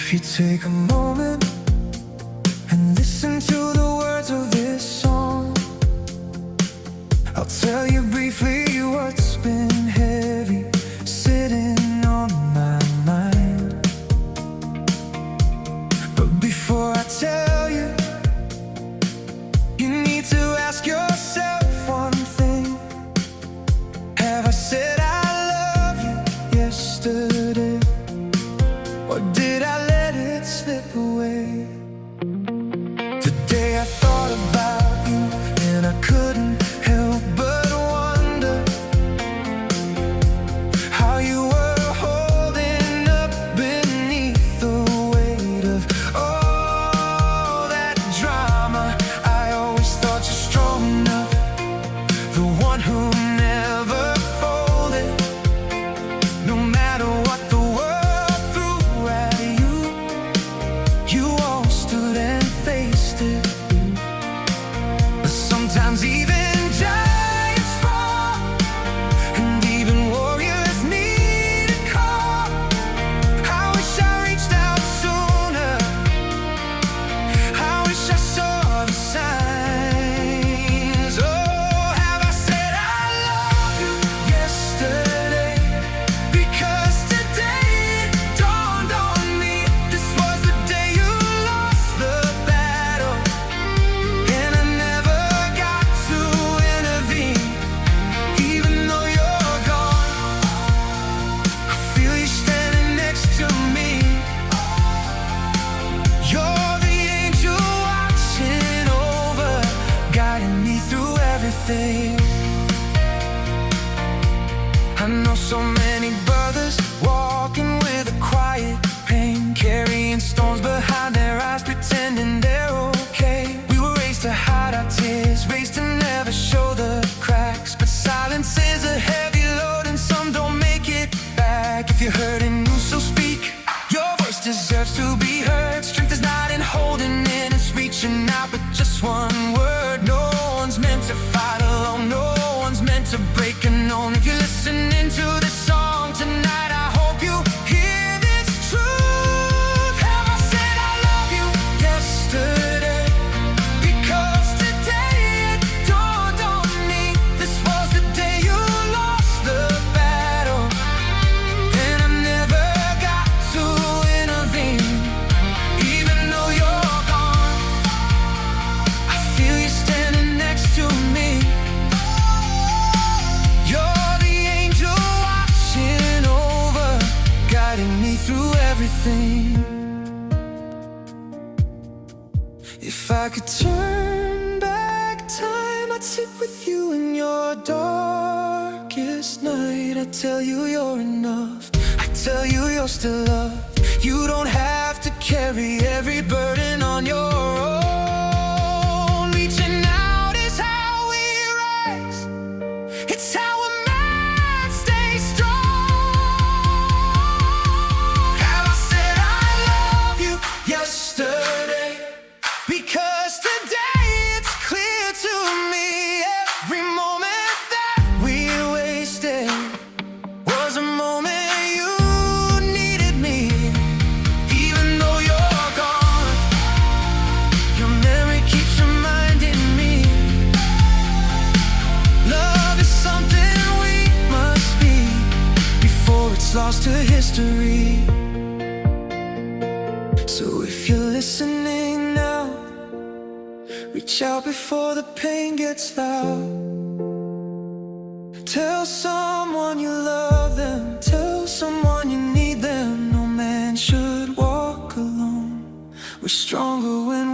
If you take a moment and listen to the words of this song, I'll tell you briefly what's been heavy sitting on my mind. But before I tell you, you need to ask yourself one thing. Have I said I love you yesterday? Or did I let it slip away? Today I thought about you and I couldn't help but wonder how you were holding up beneath the weight of all that drama. I always thought you strong enough, the one who never folded. No matter what the world threw at you, you always stood and faced it. But sometimes even giants fall, and even warriors need a call. I wish I reached out sooner, I wish I saw the signs. Oh, have I said I love you yesterday? Because today it dawned on me, this was the day you lost the battle, and I never got to intervene. Even though you're gone, I feel you standing next to me. You're the angel watching over, guiding me through everything. I know so many brothers walking with a quiet pain, carrying storms behind their eyes, pretending they're okay. We were raised to hide our tears, raised to never show the cracks. But silence is a heavy load and some don't make it back. If you're hurting, you so speak. Your voice deserves to be heard. Strength is not in holding in, it's reaching out, but just one word. No one's meant to fight alone, no one's meant to break alone. If you're listening to this song tonight, I hope you hear this truth. Have I said I love you yesterday? Because today it dawned on me, this was the day you lost the battle, and I never got to intervene. Even though you're gone, I feel you standing next to me. You're the angel watching over, guiding me through everything. If I could turn back time, I'd sit with you in your darkest night. I'd tell you you're enough, I'd tell you you're still loved. You don't have to carry every burden on your own. Reaching out is how we rise, it's how a man stays strong. Have I said I love you yesterday? Because today it's clear to me, every moment that we wasted was a moment you needed me. Even though you're gone, your memory keeps reminding me, love is something we must be before it's lost to history. So if you're listening now, reach out before the pain gets loud. Tell someone you love them, tell someone you need them. No man should walk alone, we're stronger when